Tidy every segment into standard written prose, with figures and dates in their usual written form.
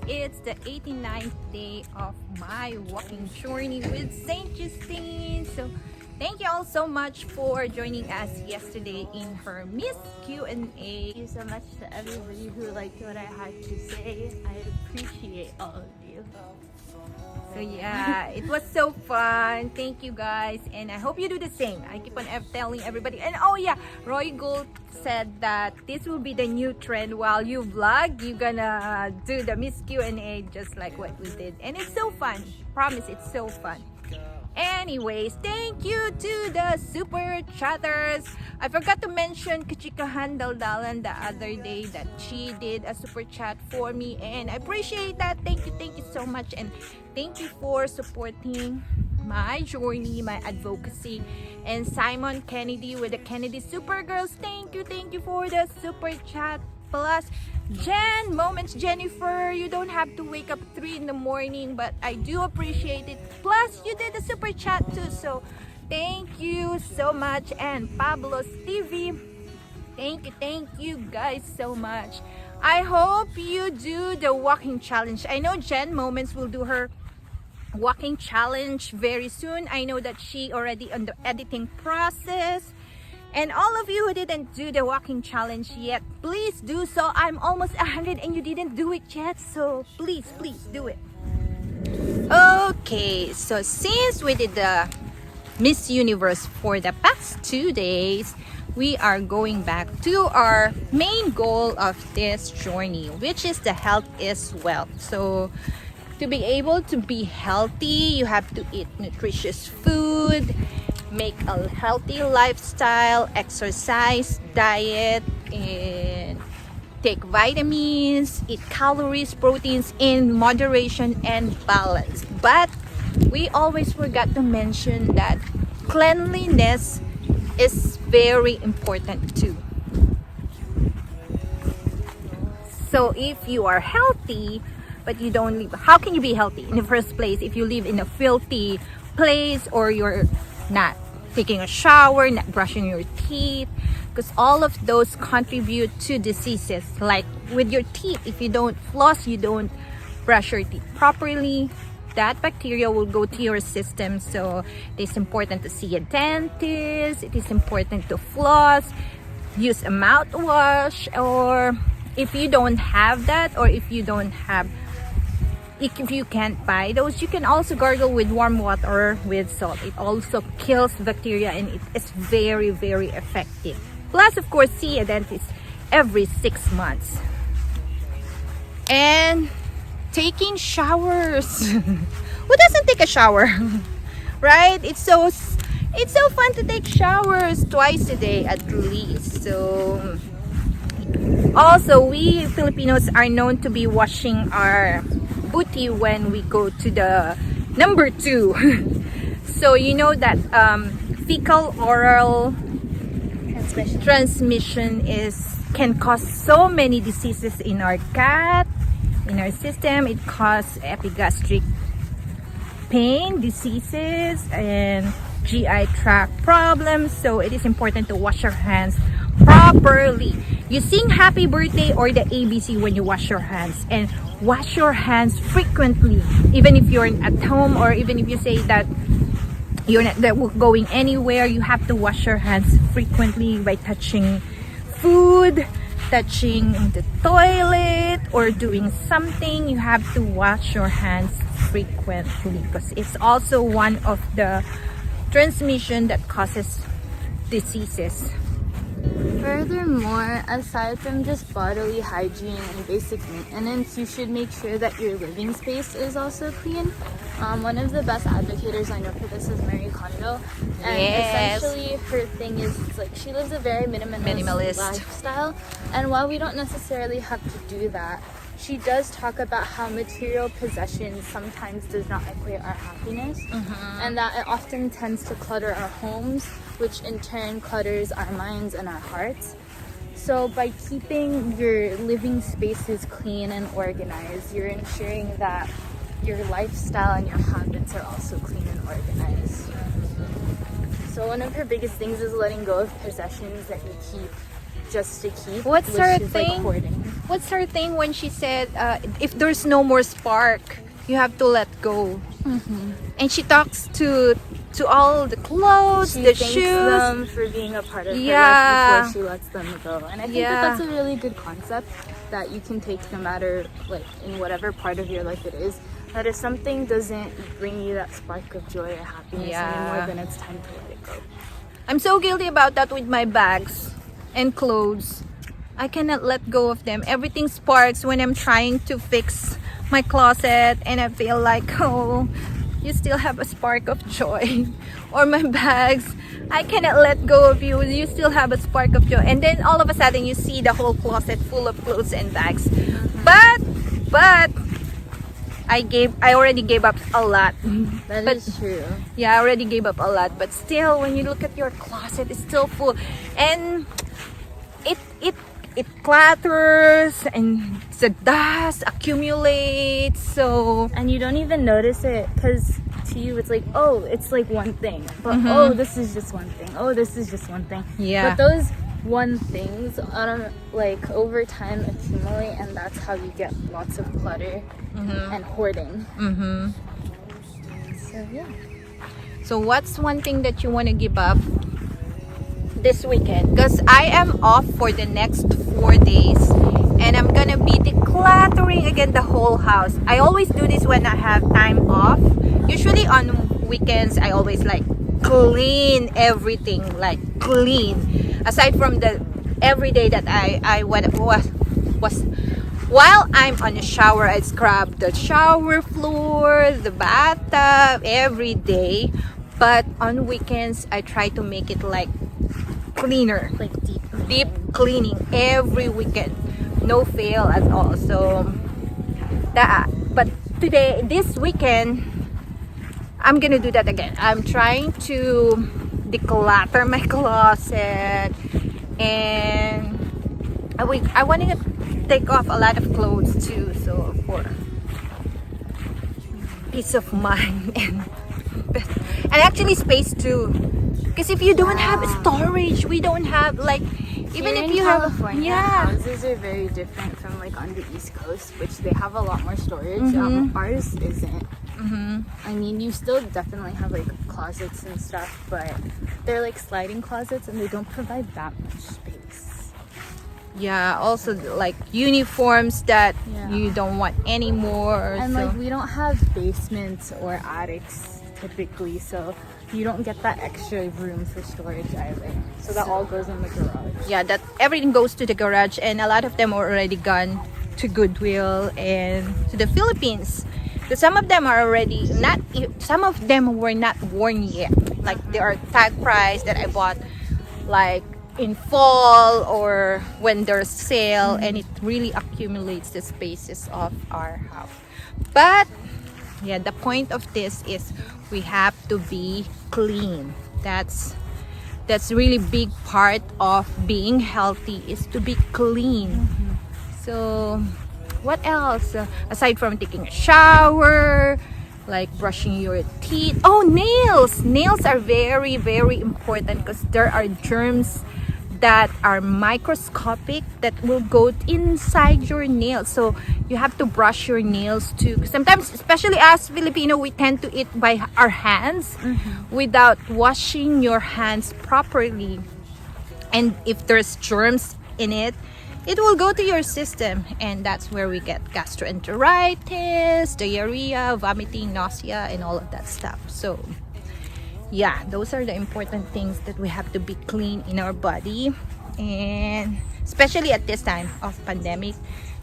It's the 89th day of my walking journey with Saint Justine. So thank you all so much for joining us yesterday in her Miss Q&A. Thank you so much to everybody who liked what I had to say. I appreciate all of you. So yeah, it was so fun. Thank you guys, and I hope you do the same. I keep on telling everybody. And oh yeah, Roy Gold said that this will be the new trend. While you vlog, you're gonna do the Miss Q&A just like what we did, and it's so fun. Promise, it's so fun. Anyways, thank you to the super chatters. I forgot to mention Kachikahan Daldalan the other day that she did a super chat for me, and I appreciate that. Thank you so much, and thank you for supporting my journey, my advocacy. And Simon Kennedy with the Kennedy Supergirls, thank you for the super chat. Plus Jen Moments Jennifer, you don't have to wake up 3 in the morning, but I do appreciate it. Plus you did a super chat too, so thank you so much. And Pablo Stevie, thank you guys so much. I hope you do the walking challenge. I know Jen Moments will do her walking challenge very soon. I know that she already on the editing process. And all of you who didn't do the walking challenge yet, please do so. I'm almost 100 and you didn't do it yet, so please do it. Okay, so since we did the Miss Universe for the past 2 days, we are going back to our main goal of this journey, which is the health is wealth. So to be able to be healthy, you have to eat nutritious food, make a healthy lifestyle, exercise, diet, and take vitamins, eat calories, proteins in moderation and balance. But we always forgot to mention that cleanliness is very important too. So if you are healthy but you don't live, how can you be healthy in the first place if you live in a filthy place, or you're not taking a shower, not brushing your teeth? Because all of those contribute to diseases. Like with your teeth, if you don't floss, you don't brush your teeth properly, that bacteria will go to your system. So it is important to see a dentist, it is important to floss, use a mouthwash, or if you don't have that, or if you can't buy those, you can also gargle with warm water or with salt. It also kills bacteria and it is very effective. Plus, of course, see a dentist every 6 months. And taking showers. Who doesn't take a shower? Right? It's so fun to take showers twice a day at least. So also, we Filipinos are known to be washing our booty when we go to the number 2. So you know that fecal oral transmission can cause so many diseases in our gut, in our system. It causes epigastric pain, diseases, and GI tract problems. So it is important to wash your hands properly. You sing happy birthday or the ABC when you wash your hands, and wash your hands frequently. Even if you're at home, or even if you say that you're not going anywhere, you have to wash your hands frequently by touching food, touching the toilet, or doing something. You have to wash your hands frequently because it's also one of the transmission that causes diseases. Furthermore, aside from just bodily hygiene and basic maintenance, you should make sure that your living space is also clean. One of the best advocates I know for this is mariekondo, and essentially her thing is like she lives a very minimalist lifestyle, and while we don't necessarily have to do that, she does talk about how material possessions sometimes does not equate our happiness, and that it often tends to clutter our homes, which in turn clutters our minds and our hearts. So by keeping your living spaces clean and organized, you're ensuring that your lifestyle and your habits are also clean and organized. So one of her biggest things is letting go of possessions that you keep just to keep. What's which her is, thing? Like, hoarding. What's her thing when she said, if there's no more spark, you have to let go? And she talks to all the clothes, She the thanks shoes. them for being a part of her Yeah. life before she lets them go. And I think Yeah. that that's a really good concept that you can take no matter like in whatever part of your life it is. That if something doesn't bring you that spark of joy or happiness Yeah. anymore, then it's time to let it go. I'm so guilty about that with my bags and clothes. I cannot let go of them. Everything sparks when I'm trying to fix my closet and I feel like, oh, you still have a spark of joy. Or my bags, I cannot let go of you. You still have a spark of joy. And then all of a sudden you see the whole closet full of clothes and bags. But I already gave up a lot. That But- is true. Yeah, I already gave up a lot, but still when you look at your closet, it's still full. And it clatters and the dust accumulates. So And you don't even notice it because to you it's like, oh, it's like one thing. But oh, this is just one thing. Oh, this is just one thing. Yeah. But those one things like over time accumulate, and that's how you get lots of clutter and hoarding. So yeah. So what's one thing that you want to give up this weekend? Because I am off for the next 4 days and I'm gonna be decluttering again the whole house. I always do this when I have time off. Usually on weekends I always like clean everything, like clean. Aside from the every day that I was while I'm on the shower, I scrub the shower floor, the bathtub every day. But on weekends, I try to make it like cleaner, Like deep cleaning every weekend, no fail at all. So but this weekend, I'm gonna do that again. I'm trying to declutter my closet, and I want to take off a lot of clothes too, so for peace of mind and actually space too, because if you don't have storage, we don't have like even Here if in you California, have houses are very different from like on the East Coast, which they have a lot more storage. Ours isn't. I mean, you still definitely have like closets and stuff, but they're like sliding closets and they don't provide that much space. yeah, also like uniforms that Yeah. you don't want anymore. And so. like we don't have basements or attics typically, so you don't get that extra room for storage either. So that all goes in the garage. Yeah, that everything goes to the garage, and a lot of them are already gone to Goodwill and to the Philippines. So some of them are already not, some of them were not worn yet. Like they are tag price that I bought like in fall or when there's sale, and it really accumulates the spaces of our house. But yeah, the point of this is we have to be clean. That's really big part of being healthy, is to be clean. So what else aside from taking a shower, like brushing your teeth? Oh, nails are very, very important, because there are germs that are microscopic that will go inside your nails. So you have to brush your nails too. Sometimes, especially as Filipino, we tend to eat by our hands without washing your hands properly. And if there's germs in it, it will go to your system, and that's where we get gastroenteritis, diarrhea, vomiting, nausea, and all of that stuff. So yeah, those are the important things that we have to be clean in our body. And especially at this time of pandemic,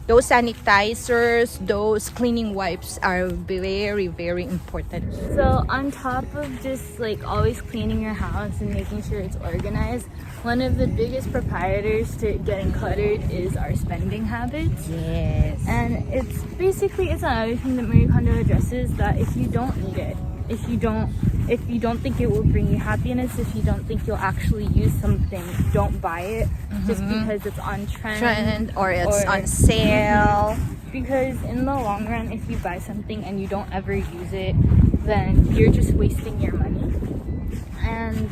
those sanitizers, those cleaning wipes are very, very important. So on top of just like always cleaning your house and making sure it's organized, one of the biggest proprietors to getting cluttered is our spending habits. Yes. And it's another thing that Marie Kondo addresses, that if you don't need it, if you don't think it will bring you happiness, if you don't think you'll actually use something, don't buy it just because it's on trend Or it's on sale. Because in the long run, if you buy something and you don't ever use it, then you're just wasting your money. And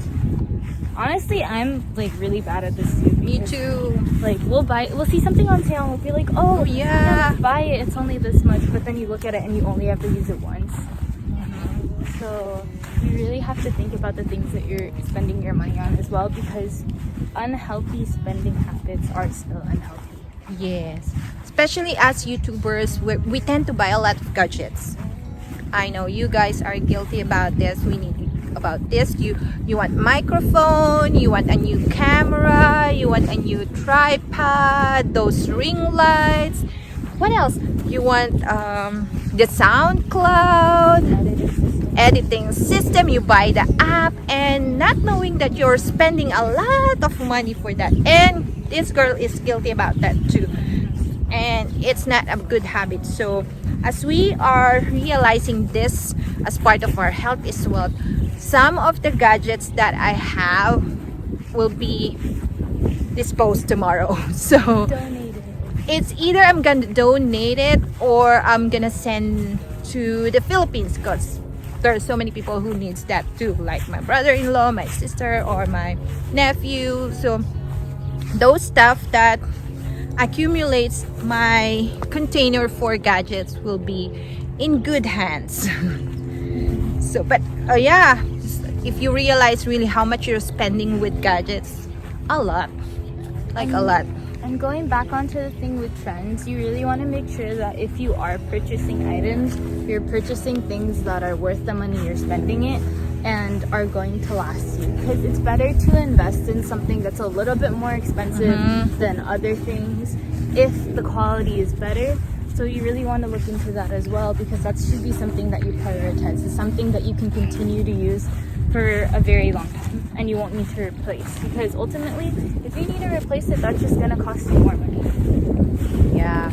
honestly, I'm like really bad at this too. Me too. Like we'll see something on sale and we'll be like, oh yeah, buy it, it's only this much, but then you look at it and you only have to use it once. So you really have to think about the things that you're spending your money on as well, because unhealthy spending habits are still unhealthy. Yes, especially as YouTubers, we tend to buy a lot of gadgets. I know you guys are guilty about this. We need about this. You want microphone, you want a new camera, you want a new tripod, those ring lights. What else? You want the sound cloud, editing system. You buy the app and not knowing that you're spending a lot of money for that. And this girl is guilty about that too. And it's not a good habit. So as we are realizing this as part of our health is wealth, some of the gadgets that I have will be disposed tomorrow. So Donated. it's either I'm gonna donate it or I'm gonna send to the Philippines, because there are so many people who needs that too, like my brother-in-law, my sister, or my nephew. So those stuff that accumulates my container for gadgets will be in good hands. So but yeah, if you realize really how much you're spending with gadgets, a lot, like a lot. And going back onto the thing with trends, you really want to make sure that if you are purchasing items, you're purchasing things that are worth the money you're spending it and are going to last you. Because it's better to invest in something that's a little bit more expensive than other things if the quality is better. So you really want to look into that as well, because that should be something that you prioritize. It's something that you can continue to use for a very long time and you won't need to replace, because ultimately if you need to replace it, that's just going to cost you more money. Yeah.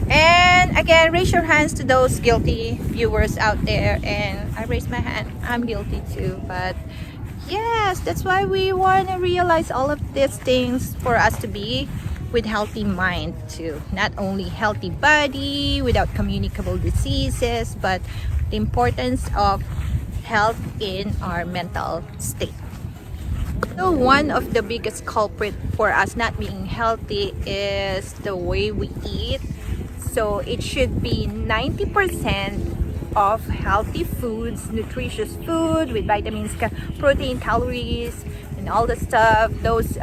And again, raise your hands to those guilty viewers out there, and I raise my hand, I'm guilty too. But yes, that's why we want to realize all of these things for us to be with healthy mind too, not only healthy body without communicable diseases, but the importance of health in our mental state. So one of the biggest culprit for us not being healthy is the way we eat. So it should be 90% of healthy foods, nutritious food with vitamins, protein, calories, and all the stuff. Those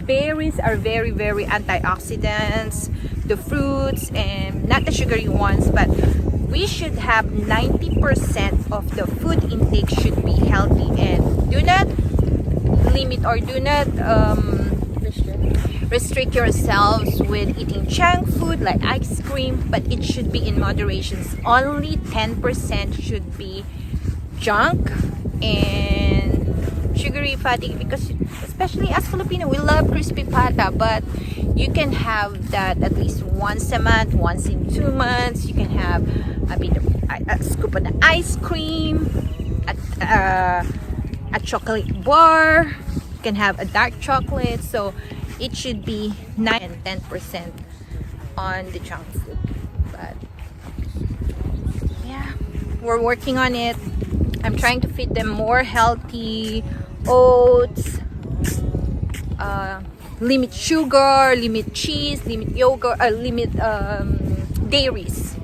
berries are very, very antioxidants. The fruits, and not the sugary ones, but we should have 90% of the food intake should be healthy, and do not limit or do not restrict yourselves with eating junk food like ice cream, but it should be in moderation. Only 10% should be junk and sugary fatty, because especially as Filipino, we love crispy pata, but you can have that at least once a month, once in 2 months. You can have a scoop of the ice cream, a chocolate bar. You can have a dark chocolate. So it should be 9 and 10% on the junk food. But yeah, we're working on it. I'm trying to feed them more healthy oats, limit sugar, limit cheese, limit yogurt, limit dairies,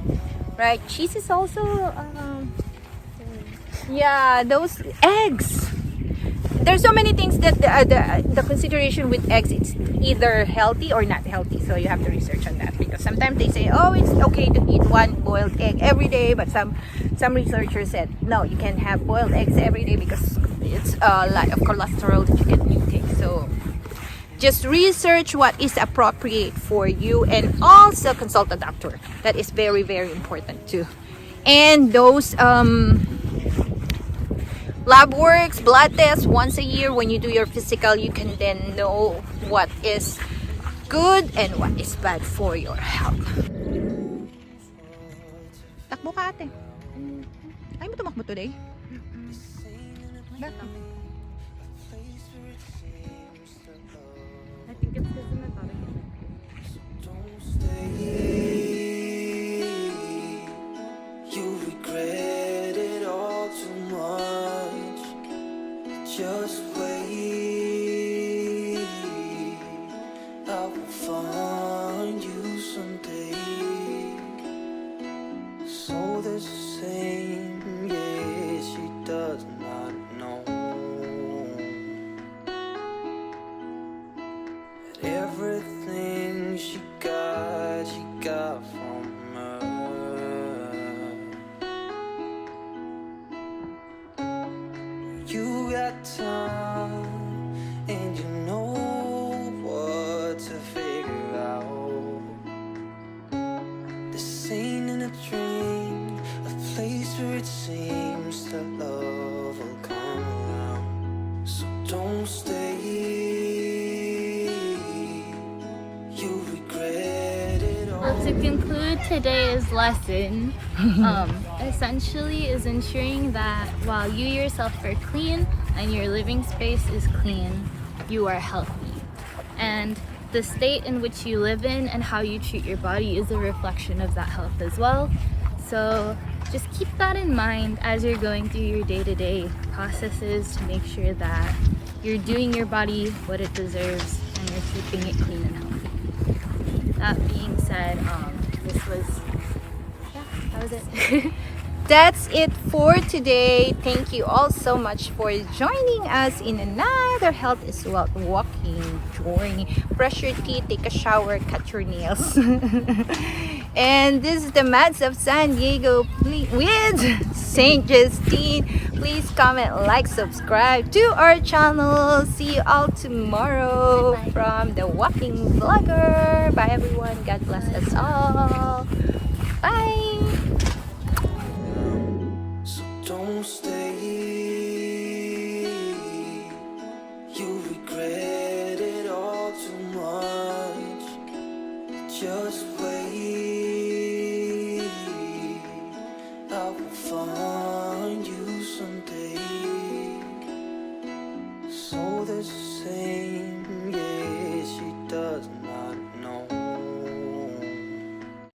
right? Cheese is also yeah, those eggs. There's so many things that the consideration with eggs, it's either healthy or not healthy. So you have to research on that, because sometimes they say, oh, it's okay to eat one boiled egg every day, but some researchers said no, you can't have boiled eggs every day because it's a lot of cholesterol that you can intake. So just research what is appropriate for you, and also consult a doctor. That is very, very important too. And those lab works, blood tests once a year. When you do your physical, you can then know what is good and what is bad for your health. Takbo ka, ate. Ay mo tumakbo today? I think it's because of my body. You regret it all. got time, and you know what to figure out. This ain't in a dream, a place where it seems that love will come around. So don't stay, you'll regret it all. To conclude today's lesson, essentially is ensuring that while you yourself are clean and your living space is clean, you are healthy. And the state in which you live in and how you treat your body is a reflection of that health as well. So just keep that in mind as you're going through your day-to-day processes to make sure that you're doing your body what it deserves and you're keeping it clean and healthy. That being said, that was it. That's it for today. Thank you all so much for joining us in another Health is Wealth walking journey. Brush your teeth, take a shower, cut your nails. And this is the Mads of San Diego with Saint Justine. Please comment, like, subscribe to our channel. See you all tomorrow. Bye-bye. From the Walking Vlogger. Bye everyone. God bless us all. Bye.